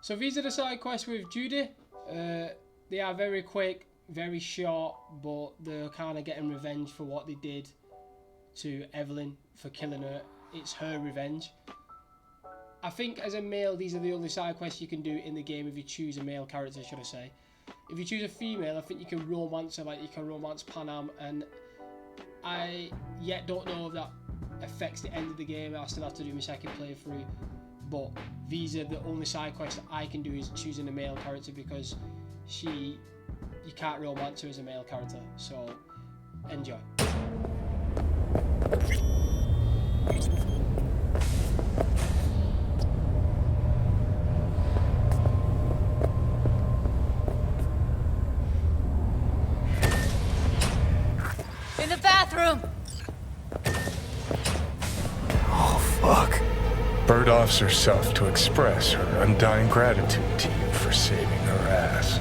So these are the side quests with Judy. They are very quick, very short, but they're kind of getting revenge for what they did to Evelyn for killing her. It's her revenge. I think as a male, these are the only side quests you can do in the game if you choose a male character, should I say. If you choose a female, I think you can romance her, like you can romance Panam, and I yet don't know if that affects the end of the game. I still have to do my second playthrough, but these are the only side quests that I can do is choosing a male character, because you can't romance her as a male character. So enjoy. In the bathroom! Oh, fuck. Bird offs herself to express her undying gratitude to you for saving her ass.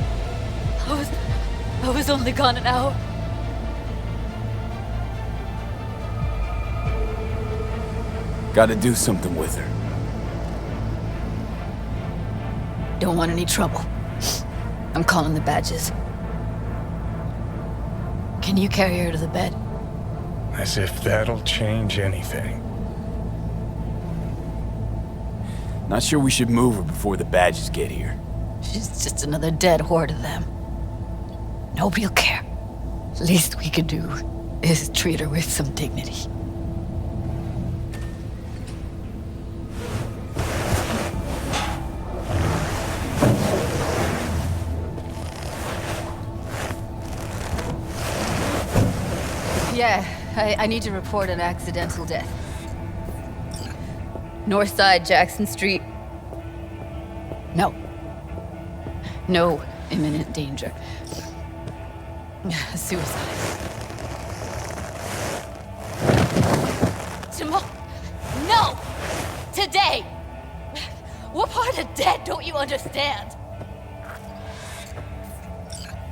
I was only gone an hour. Gotta do something with her. Don't want any trouble. I'm calling the badges. Can you carry her to the bed? As if that'll change anything. Not sure we should move her before the badges get here. She's just another dead whore to them. Nobody'll care. Least we could do is treat her with some dignity. Yeah, I need to report an accidental death. North side, Jackson Street. No. No imminent danger. Suicide. Tomorrow. No! Today! What part of dead don't you understand?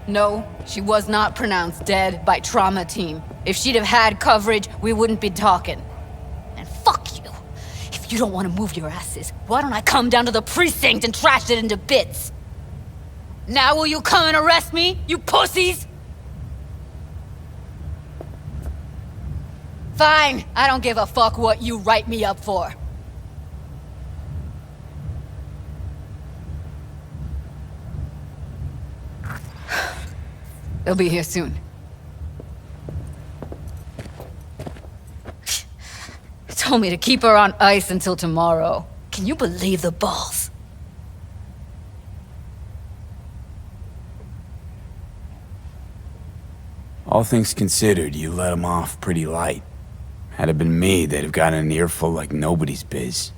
No, she was not pronounced dead by trauma team. If she'd have had coverage, we wouldn't be talking. And fuck you. If you don't want to move your asses, why don't I come down to the precinct and trash it into bits? Now will you come and arrest me, you pussies? Fine, I don't give a fuck what you write me up for. They'll be here soon. Told me to keep her on ice until tomorrow. Can you believe the balls? All things considered, you let them off pretty light. Had it been me, they'd have gotten an earful like nobody's biz.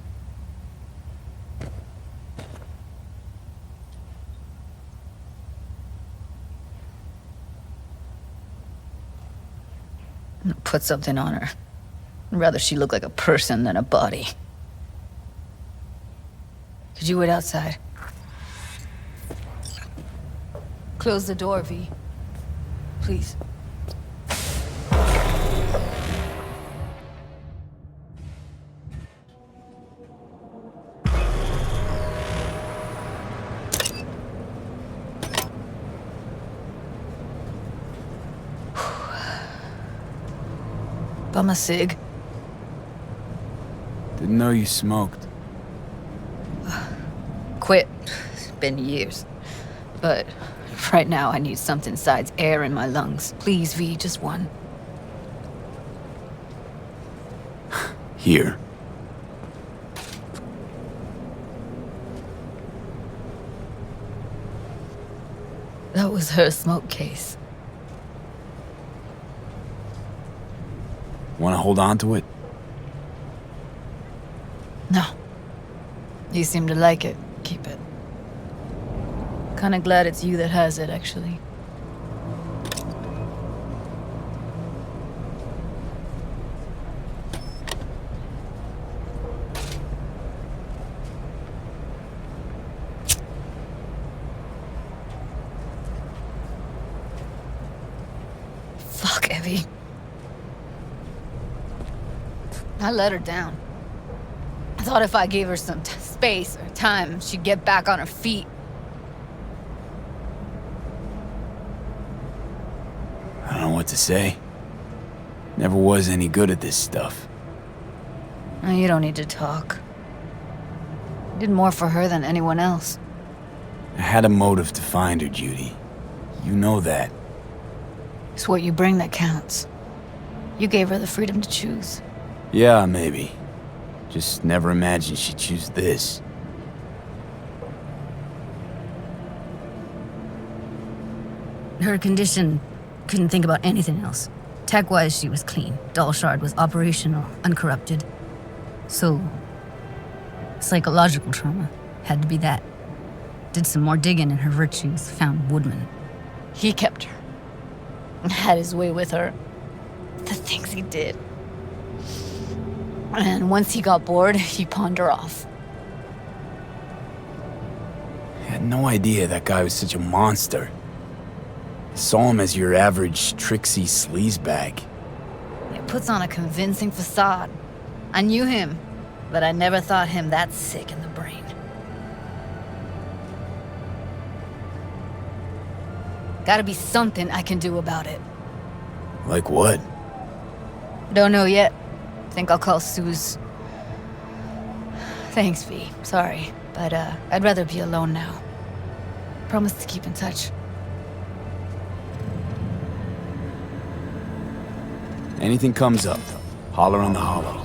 Put something on her. I'd rather she look like a person than a body. Could you wait outside? Close the door, V. Please. Bum a cig. Didn't know you smoked. Quit. It's been years. But right now I need something besides air in my lungs. Please, V, just one. Here. That was her smoke case. Wanna hold on to it? No. You seem to like it. Keep it. Kinda glad it's you that has it, actually. Fuck, Evie. I let her down. I thought if I gave her some space space or time, she'd get back on her feet. I don't know what to say. Never was any good at this stuff. Oh, you don't need to talk. You did more for her than anyone else. I had a motive to find her, Judy. You know that. It's what you bring that counts. You gave her the freedom to choose. Yeah, maybe. Just never imagined she'd choose this. Her condition, couldn't think about anything else. Tech-wise, she was clean. Doll Shard was operational, uncorrupted. So, psychological trauma had to be that. Did some more digging in her virtues, found Woodman. He kept her. Had his way with her. The things he did. And once he got bored, he pawned her off. I had no idea that guy was such a monster. I saw him as your average tricksy sleazebag. He puts on a convincing facade. I knew him, but I never thought him that sick in the brain. Gotta be something I can do about it. Like what? Don't know yet. Think I'll call Suze. Thanks, V. Sorry, but I'd rather be alone now. Promise to keep in touch. Anything comes up, holler on the hollow.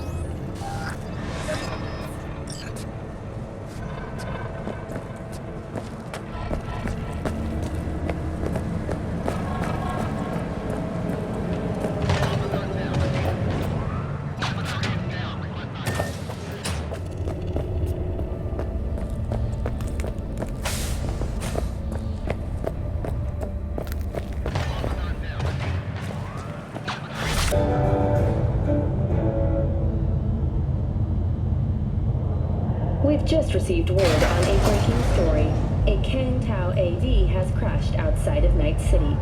We've just received word on a breaking story. A Kang Tao AV has crashed outside of Night City.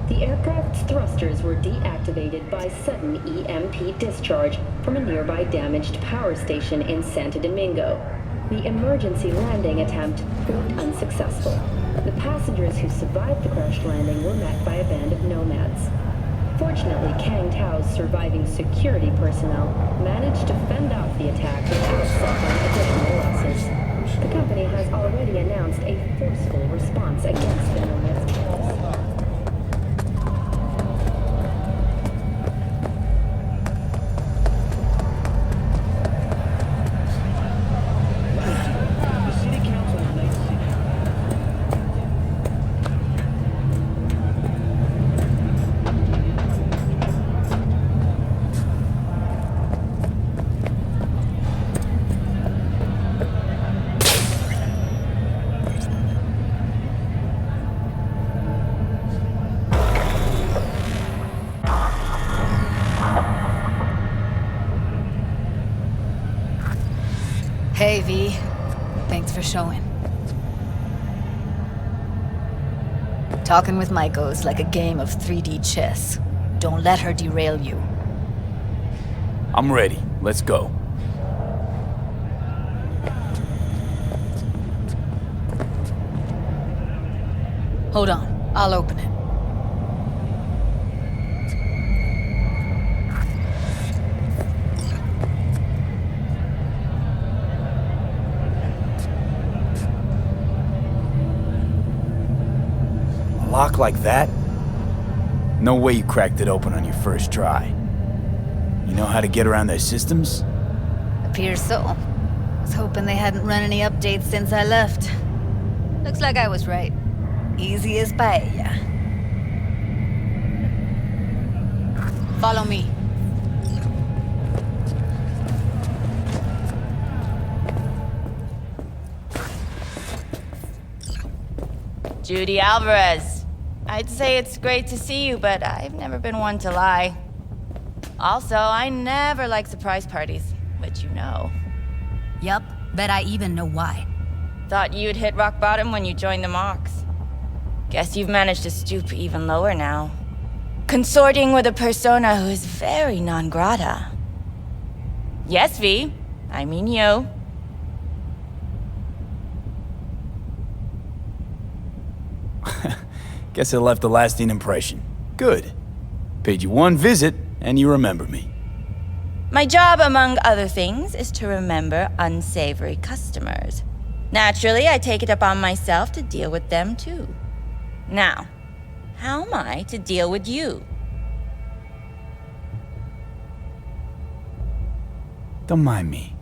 The aircraft's thrusters were deactivated by sudden EMP discharge from a nearby damaged power station in Santo Domingo. The emergency landing attempt proved unsuccessful. The passengers who survived the crashed landing were met by a band of nomads. Fortunately, Kang Tao's surviving security personnel managed to fend off the attack without suffering additional losses. The company has already announced a forceful response against the nomads' plans. Hey, V. Thanks for showing. Talking with Maiko's like a game of 3D chess. Don't let her derail you. I'm ready. Let's go. Hold on. I'll open it. A lock like that? No way you cracked it open on your first try. You know how to get around their systems? Appears so. Was hoping they hadn't run any updates since I left. Looks like I was right. Easy as paella. Follow me. Judy Alvarez. I'd say it's great to see you, but I've never been one to lie. Also, I never like surprise parties, which you know. Yup, bet I even know why. Thought you'd hit rock bottom when you joined the Mox. Guess you've managed to stoop even lower now. Consorting with a persona who is very non grata. Yes, V. I mean you. Guess I left a lasting impression. Good. Paid you one visit, and you remember me. My job, among other things, is to remember unsavory customers. Naturally, I take it upon myself to deal with them too. Now, how am I to deal with you? Don't mind me.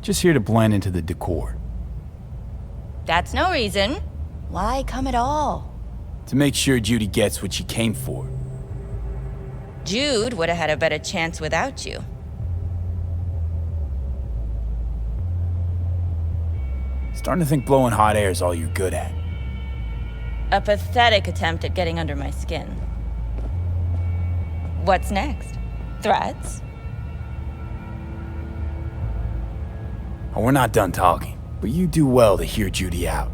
Just here to blend into the decor. That's no reason. Why come at all? To make sure Judy gets what she came for. Jude would have had a better chance without you. Starting to think blowing hot air is all you're good at. A pathetic attempt at getting under my skin. What's next? Threats? Oh, we're not done talking, but you do well to hear Judy out.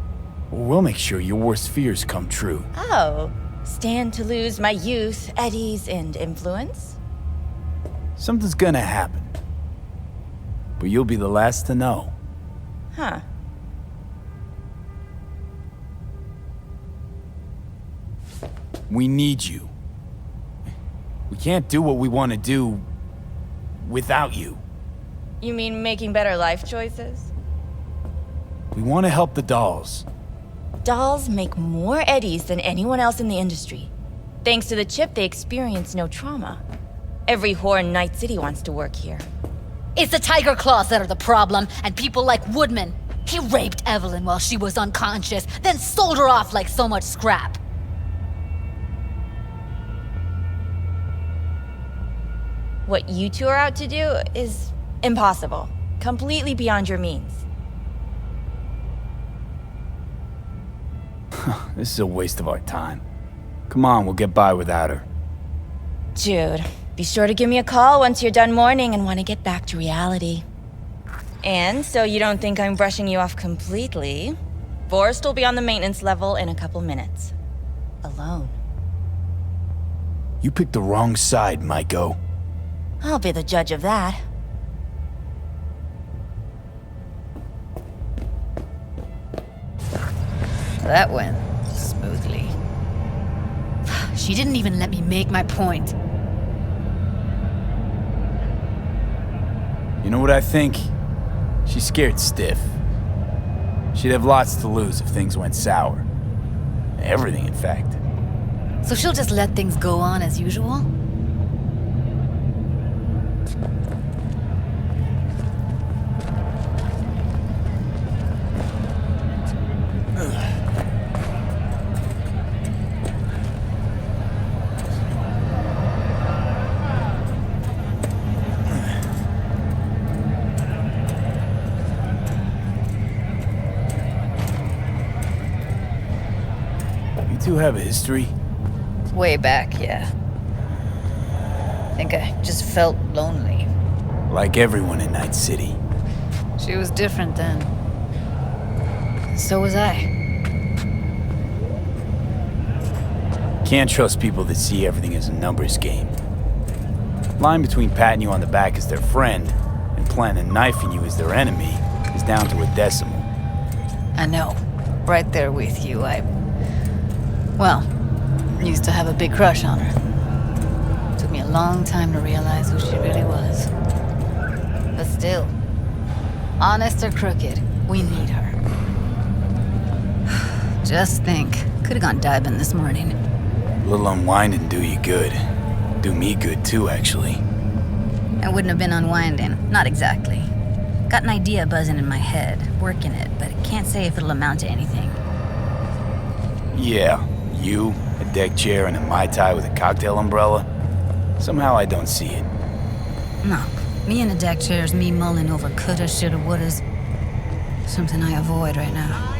We'll make sure your worst fears come true. Oh, stand to lose my youth, eddies, and influence? Something's gonna happen. But you'll be the last to know. Huh. We need you. We can't do what we want to do without you. You mean making better life choices? We want to help the dolls. Dolls make more eddies than anyone else in the industry. Thanks to the chip, they experience no trauma. Every whore in Night City wants to work here. It's the Tiger Claws that are the problem, and people like Woodman. He raped Evelyn while she was unconscious, then sold her off like so much scrap. What you two are out to do is impossible. Completely beyond your means. This is a waste of our time. Come on, we'll get by without her. Jude, be sure to give me a call once you're done mourning and want to get back to reality. And so you don't think I'm brushing you off completely, Forrest will be on the maintenance level in a couple minutes. Alone. You picked the wrong side, Maiko. I'll be the judge of that. That went smoothly. She didn't even let me make my point. You know what I think? She's scared stiff. She'd have lots to lose if things went sour. Everything, in fact. So she'll just let things go on as usual? You two have a history? Way back, yeah. I think I just felt lonely. Like everyone in Night City. She was different then. So was I. Can't trust people that see everything as a numbers game. Line between patting you on the back as their friend and planning knifing you as their enemy is down to a decimal. I know. Right there with you. Well, used to have a big crush on her. Took me a long time to realize who she really was. But still, honest or crooked, we need her. Just think, could have gone diving this morning. A little unwinding do you good. Do me good too, actually. I wouldn't have been unwinding, not exactly. Got an idea buzzing in my head, working it, but I can't say if it'll amount to anything. Yeah, you, a deck chair, and a Mai Tai with a cocktail umbrella? Somehow I don't see it. No, me in a deck chair is me mulling over coulda, shoulda, wouldas. Something I avoid right now.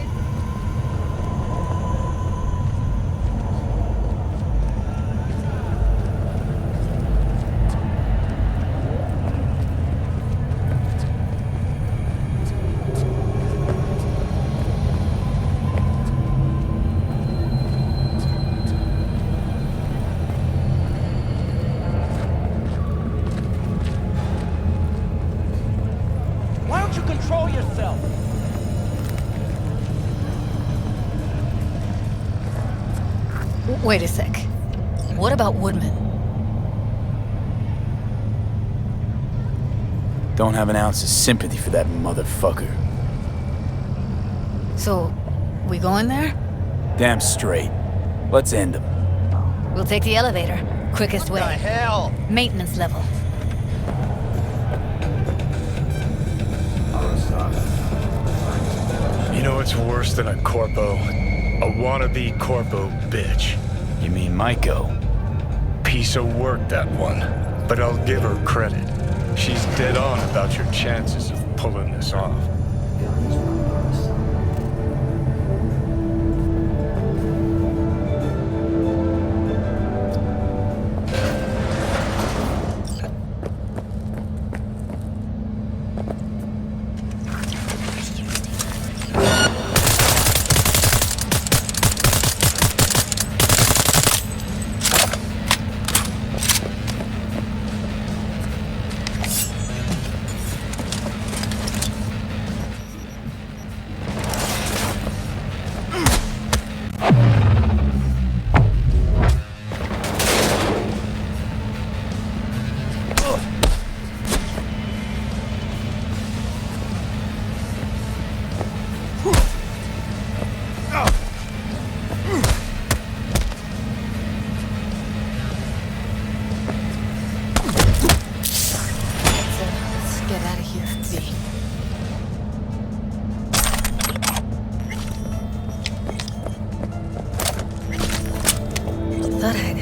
Why don't you control yourself? Wait a sec. What about Woodman? Don't have an ounce of sympathy for that motherfucker. So, we going there? Damn straight. Let's end him. We'll take the elevator. Quickest way. The hell? Maintenance level. You know what's worse than a corpo? A wannabe corpo bitch. You mean Maiko? Piece of work, that one. But I'll give her credit. She's dead on about your chances of pulling this off. Get out of here, V. Thought I'd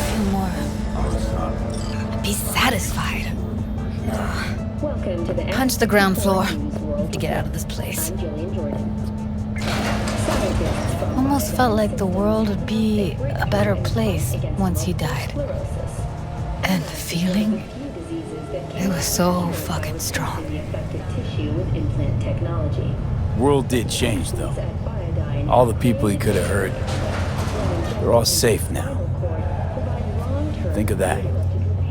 feel more. Be satisfied. Welcome to the Punch the ground floor. News World Need to get out of this place. I'm Jillian Jordan. Scientists from Almost felt like the world would be a better place once he died. sclerosis. And the feeling, Few diseases that it was so fucking strong. the affected tissue with implant technology. World did change, though. At Biodine, All the people he could have hurt, they're all safe now. provide long-term Think of that.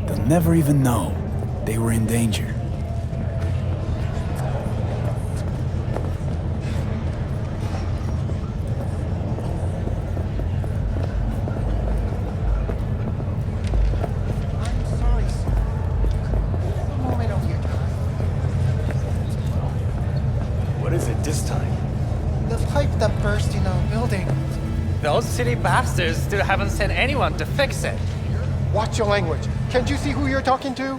They'll never even know they were in danger. What is it this time? The pipe that burst in our building. Those city bastards still haven't sent anyone to fix it. Watch your language. Can't you see who you're talking to?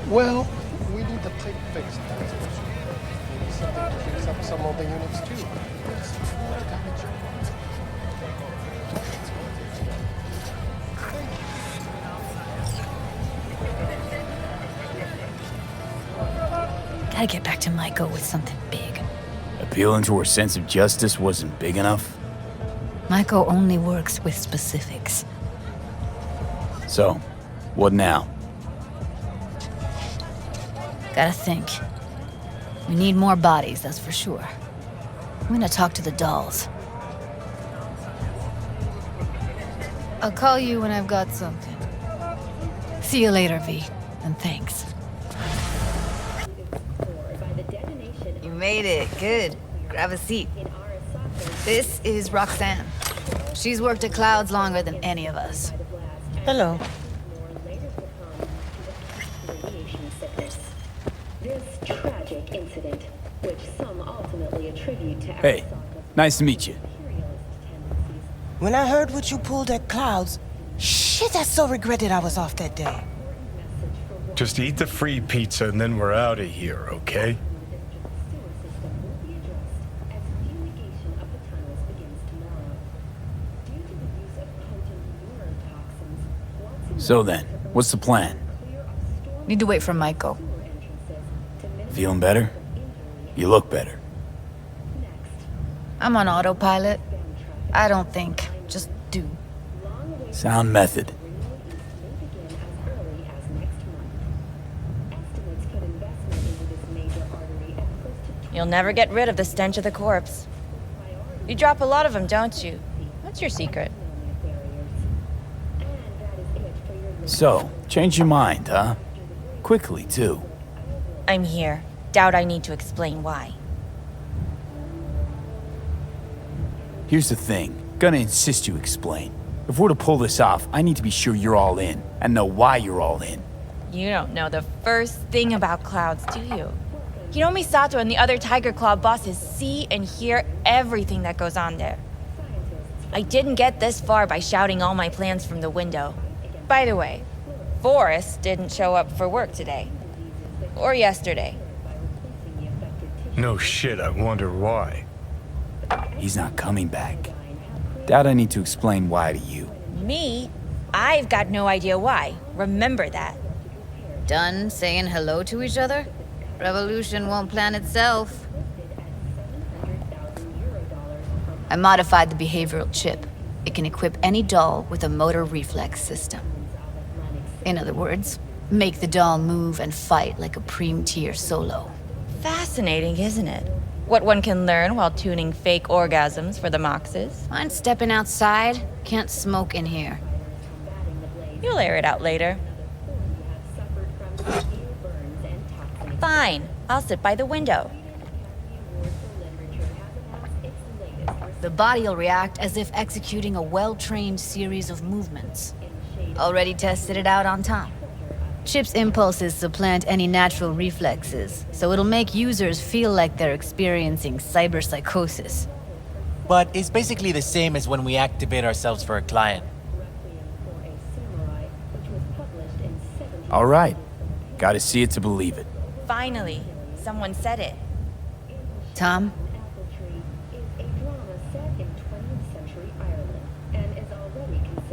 Well, we need the pipe fixed. That's for sure. Maybe something to fix up some of the units too. It's more damage. Gotta get back to Maiko with something big. Appealing to her sense of justice wasn't big enough? Maiko only works with specifics. So, what now? Gotta think. We need more bodies, that's for sure. I'm gonna talk to the dolls. I'll call you when I've got something. See you later, V. And thanks. You made it. Good. Grab a seat. This is Roxanne. She's worked at Clouds longer than any of us. Hello. This tragic incident, which some ultimately attribute to Hey, nice to meet you. When I heard what you pulled at Clouds, shit, I so regretted I was off that day. Just eat the free pizza and then we're out of here, okay? So then, what's the plan? Need to wait for Maiko. Feeling better? You look better. I'm on autopilot. I don't think, just do. Sound method. You'll never get rid of the stench of the corpse. You drop a lot of them, don't you? What's your secret? So, change your mind, huh? Quickly, too. I'm here. Doubt I need to explain why. Here's the thing. Gonna insist you explain. If we're to pull this off, I need to be sure you're all in, and know why you're all in. You don't know the first thing about clouds, do you? Hiromi Sato and the other Tiger Claw bosses see and hear everything that goes on there. I didn't get this far by shouting all my plans from the window. By the way, Forrest didn't show up for work today. Or yesterday. No shit, I wonder why. He's not coming back. Doubt I need to explain why to you. Me? I've got no idea why. Remember that. Done saying hello to each other? Revolution won't plan itself. I modified the behavioral chip. It can equip any doll with a motor reflex system. In other words, make the doll move and fight like a Prime-tier solo. Fascinating, isn't it? What one can learn while tuning fake orgasms for the Moxes. Mind stepping outside? Can't smoke in here. You'll air it out later. Fine, I'll sit by the window. The body will react as if executing a well-trained series of movements. Already tested it out on Tom. Chip's impulses supplant any natural reflexes, so it'll make users feel like they're experiencing cyberpsychosis. But it's basically the same as when we activate ourselves for a client. All right. Gotta see it to believe it. Finally, someone said it. Tom?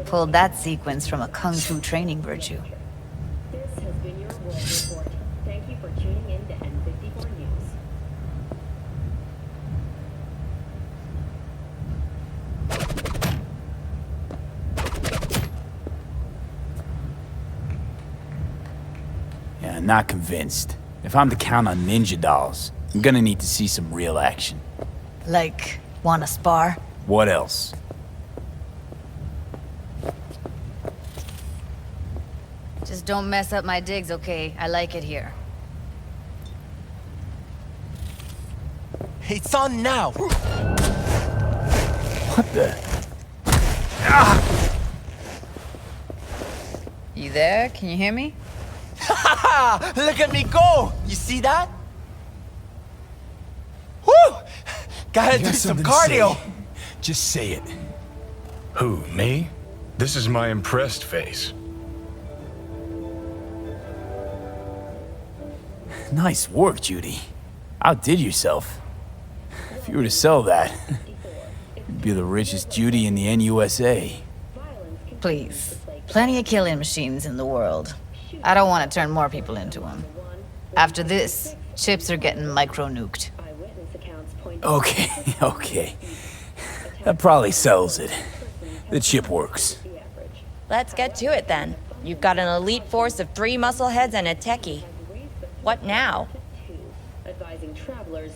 Pulled that sequence from a kung fu training virtue. This has been your World Report. Thank you for tuning in to N54 News. Yeah, not convinced. If I'm to count on ninja dolls, I'm gonna need to see some real action. Like, wanna spar? What else? Just don't mess up my digs, okay? I like it here. It's on now! What the? You there? Can you hear me? Look at me go! You see that? Woo! Gotta do some cardio! Just say it. Who, me? This is my impressed face. Nice work, Judy. Outdid yourself. If you were to sell that, you'd be the richest Judy in the NUSA. Please. Plenty of killing machines in the world. I don't want to turn more people into them. After this, chips are getting micro-nuked. Okay, okay. That probably sells it. The chip works. Let's get to it then. You've got an elite force of 3 muscleheads and a techie. What now?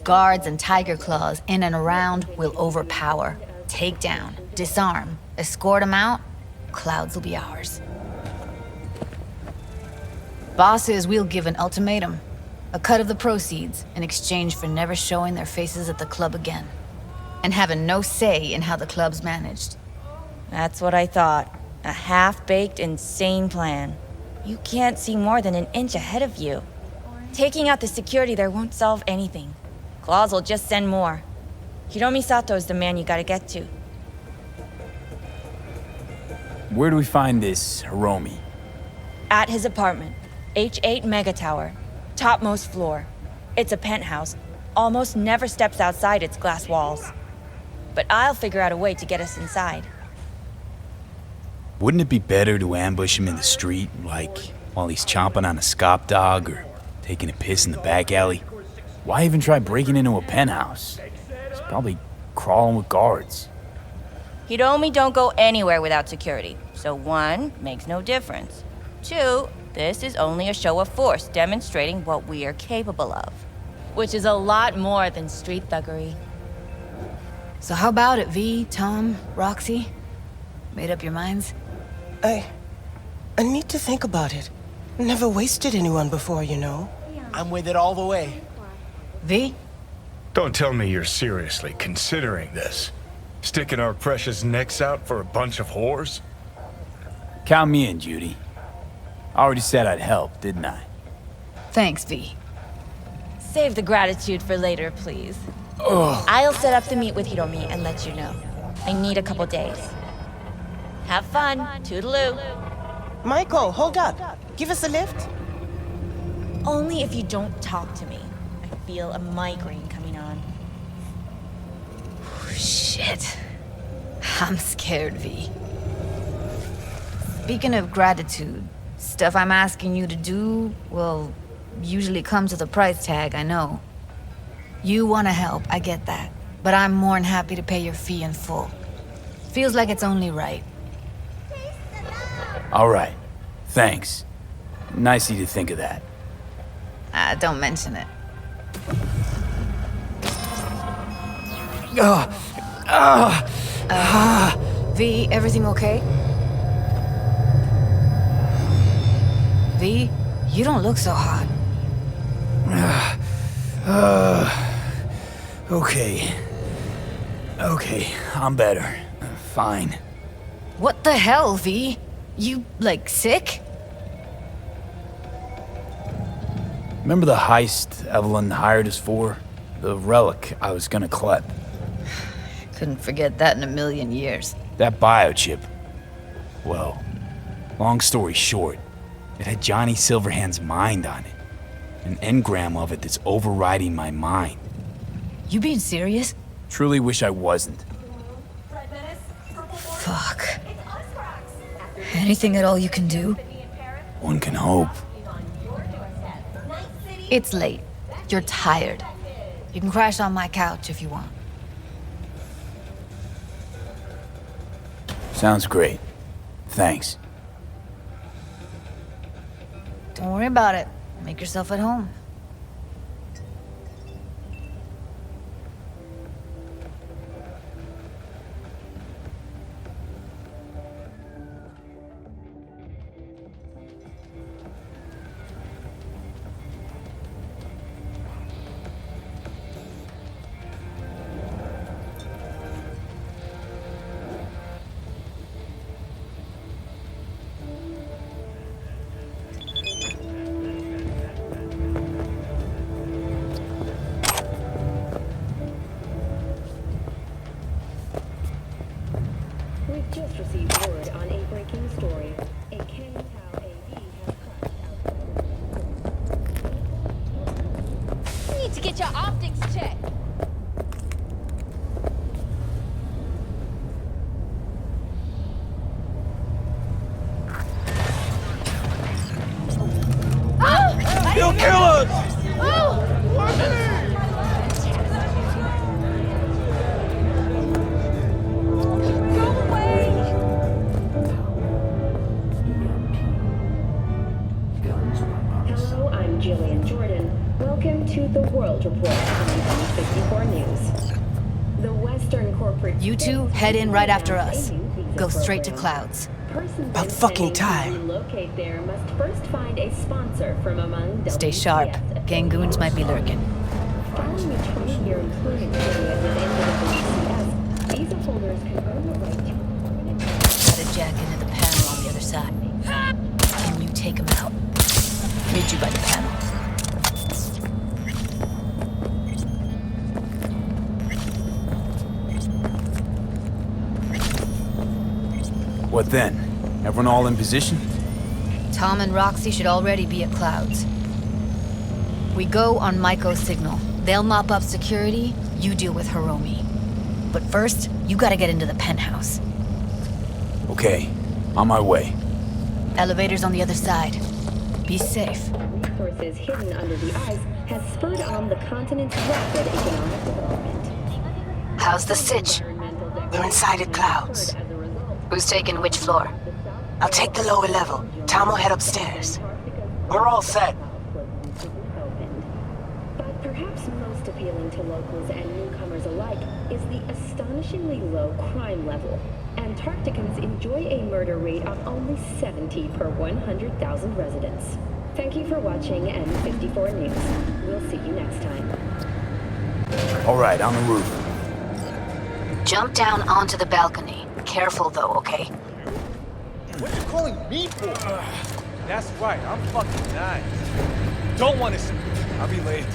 Guards and tiger claws in and around will overpower, take down, disarm, escort them out. Clouds will be ours. Bosses, we'll give an ultimatum. A cut of the proceeds in exchange for never showing their faces at the club again. And having no say in how the club's managed. That's what I thought. A half-baked, insane plan. You can't see more than an inch ahead of you. Taking out the security there won't solve anything. Claws will just send more. Hiromi Sato is the man you gotta get to. Where do we find this Hiromi? At his apartment. H8 Mega Tower. Topmost floor. It's a penthouse. Almost never steps outside its glass walls. But I'll figure out a way to get us inside. Wouldn't it be better to ambush him in the street, like while he's chomping on a scop dog or taking a piss in the back alley? Why even try breaking into a penthouse? He's probably crawling with guards. Hiromi don't go anywhere without security. So 1, makes no difference. 2, this is only a show of force demonstrating what we are capable of. Which is a lot more than street thuggery. So how about it, V, Tom, Roxy? Made up your minds? I need to think about it. Never wasted anyone before, you know. I'm with it all the way. V? Don't tell me you're seriously considering this. Sticking our precious necks out for a bunch of whores? Count me in, Judy. I already said I'd help, didn't I? Thanks, V. Save the gratitude for later, please. Ugh. I'll set up the meet with Hiromi and let you know. I need a couple days. Have fun. Toodaloo. Michael, hold up. Give us a lift. Only if you don't talk to me. I feel a migraine coming on. Shit. I'm scared, V. Speaking of gratitude, stuff I'm asking you to do, well, usually comes with a price tag, I know. You want to help, I get that. But I'm more than happy to pay your fee in full. Feels like it's only right. All right. Thanks. Nice of you to think of that. Don't mention it. V, everything okay? V, you don't look so hot. Okay. Okay, I'm better. Fine. What the hell, V? You, like, sick? Remember the heist Evelyn hired us for? The relic I was gonna collect. Couldn't forget that in a million years. That biochip. Well, long story short, it had Johnny Silverhand's mind on it. An engram of it that's overriding my mind. You being serious? Truly wish I wasn't. Fuck. Anything at all you can do? One can hope. It's late. You're tired. You can crash on my couch if you want. Sounds great. Thanks. Don't worry about it. Make yourself at home. We've just received word on a breaking story. A Ken Tao AV has crashed You need to get your optics checked. You'll kill us! Hello, I'm Jillian Jordan. Welcome to the World Report on 54 News. The Western corporate... You two head in right after us. Go straight to Clouds. About fucking time. Locate there must first find a sponsor from among Stay sharp. Gangoons might be lurking. Following a 20-year employment period with NWCS, visa holders can earn the right to... Gotta jack into the panel on the other side. Can you take him out? Meet you by the panel. What then? Everyone all in position? Tom and Roxy should already be at Clouds. We go on Maiko's signal. They'll mop up security, you deal with Hiromi. But first, you gotta get into the penthouse. Okay, on my way. Elevator's on the other side. Be safe. Resources hidden under the ice has spurred on the continent's rapid economic development. How's the sitch? We're inside at Clouds. Who's taking which floor? I'll take the lower level. Tom will head upstairs. We're all set. But perhaps most appealing to locals and newcomers alike is the astonishingly low crime level. Antarcticans enjoy a murder rate of only 70 per 100,000 residents. Thank you for watching N54 News. We'll see you next time. All right, on the roof. Jump down onto the balcony. Careful though, okay? What are you calling me for? That's right, I'm fucking nice. Don't want to see. I'll be late.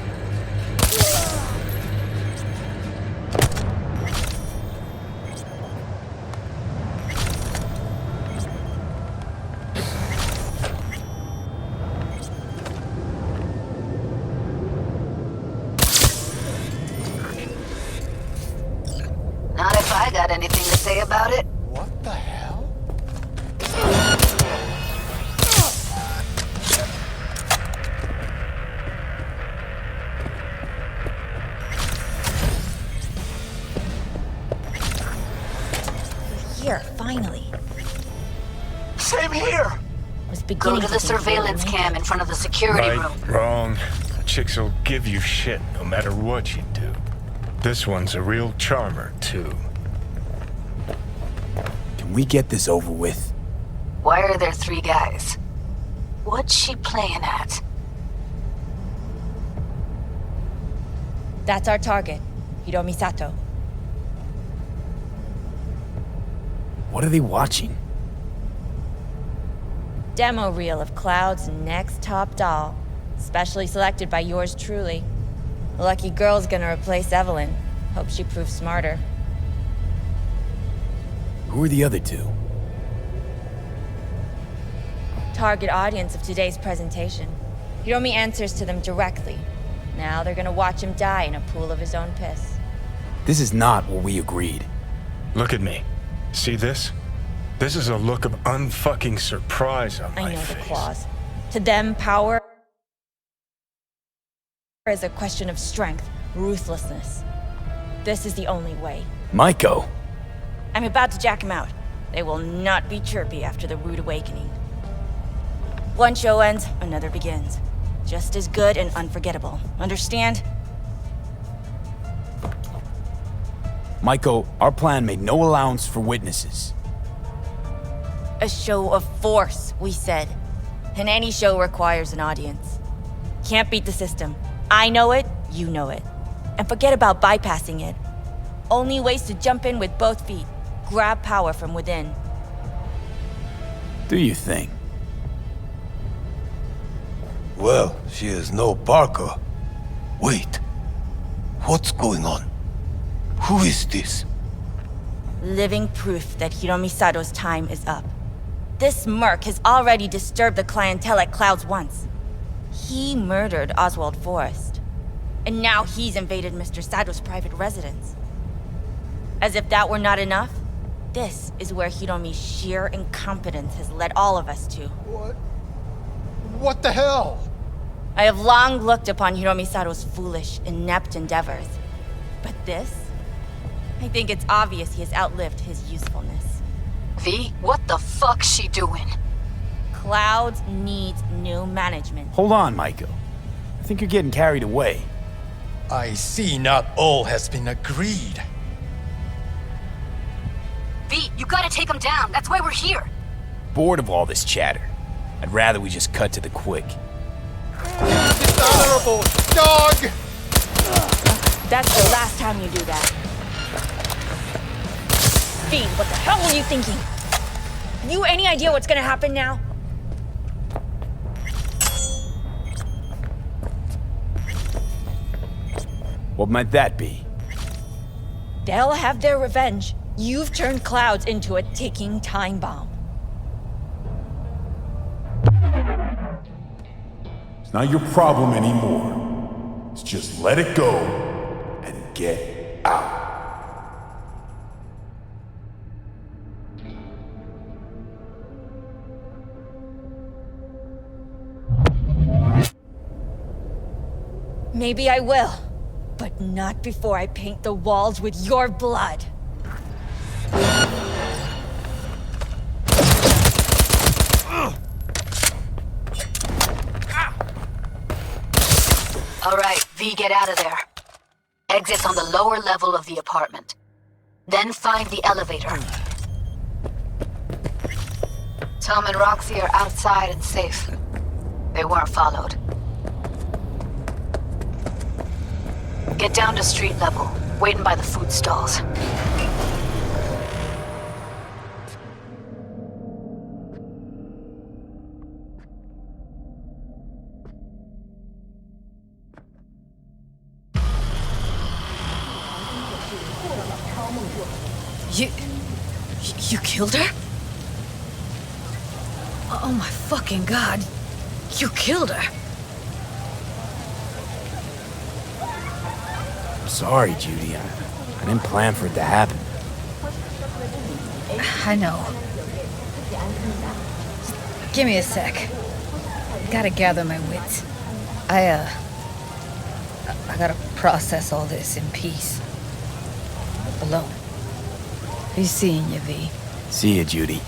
Not if I got anything to say about it. What the hell? Here, finally. Same here! Was Go beginning to the think you were surveillance late. cam in front of the security Right, room. wrong. Chicks will give you shit no matter what you do. This one's a real charmer, too. Can we get this over with? Why are there 3 guys? What's she playing at? That's our target, Hiromi Sato. What are they watching? Demo reel of Cloud's next top doll, specially selected by yours truly. The lucky girl's gonna replace Evelyn. Hope she proves smarter. Who are the other 2? Target audience of today's presentation. Hiromi answers to them directly. Now they're gonna watch him die in a pool of his own piss. This is not what we agreed. Look at me. See this? This is a look of unfucking surprise on my I know face. the clause. To them, power is a question of strength, ruthlessness. This is the only way. Maiko! I'm about to jack him out. They will not be chirpy after the rude awakening. One show ends, another begins. Just as good and unforgettable. Understand? Maiko, our plan made no allowance for witnesses. A show of force, we said. And any show requires an audience. Can't beat the system. I know it, you know it. And forget about bypassing it. Only ways to jump in with both feet. Grab power from within. Do you think? Well, she is no Parker. Wait. What's going on? Who is this? Living proof that Hiromi Sato's time is up. This merc has already disturbed the clientele at Clouds once. He murdered Oswald Forrest. And now he's invaded Mr. Sato's private residence. As if that were not enough, this is where Hiromi's sheer incompetence has led all of us to. What the hell? I have long looked upon Hiromi Sato's foolish, inept endeavors. But this? I think it's obvious he has outlived his usefulness. V, what the fuck's she doing? Clouds needs new management. Hold on, Maiko. I think you're getting carried away. I see not all has been agreed. V, you gotta take him down. That's why we're here. Bored of all this chatter. I'd rather we just cut to the quick. Dishonorable dog! That's the last time you do that. Fiend, what the hell were you thinking? Have you any idea what's gonna happen now? What might that be? They'll have their revenge. You've turned Clouds into a ticking time bomb. It's not your problem anymore. It's just let it go and get out. Maybe I will, but not before I paint the walls with your blood. All right, V, get out of there. Exit's on the lower level of the apartment. Then find the elevator. Tom and Roxy are outside and safe. They weren't followed. Get down to street level, waiting by the food stalls. You killed her? Oh my fucking god. You killed her. I'm sorry, Judy. I didn't plan for it to happen. I know. Give me a sec. Gotta gather my wits. I gotta process all this in peace. Alone. Be seeing you, V. See ya, Judy.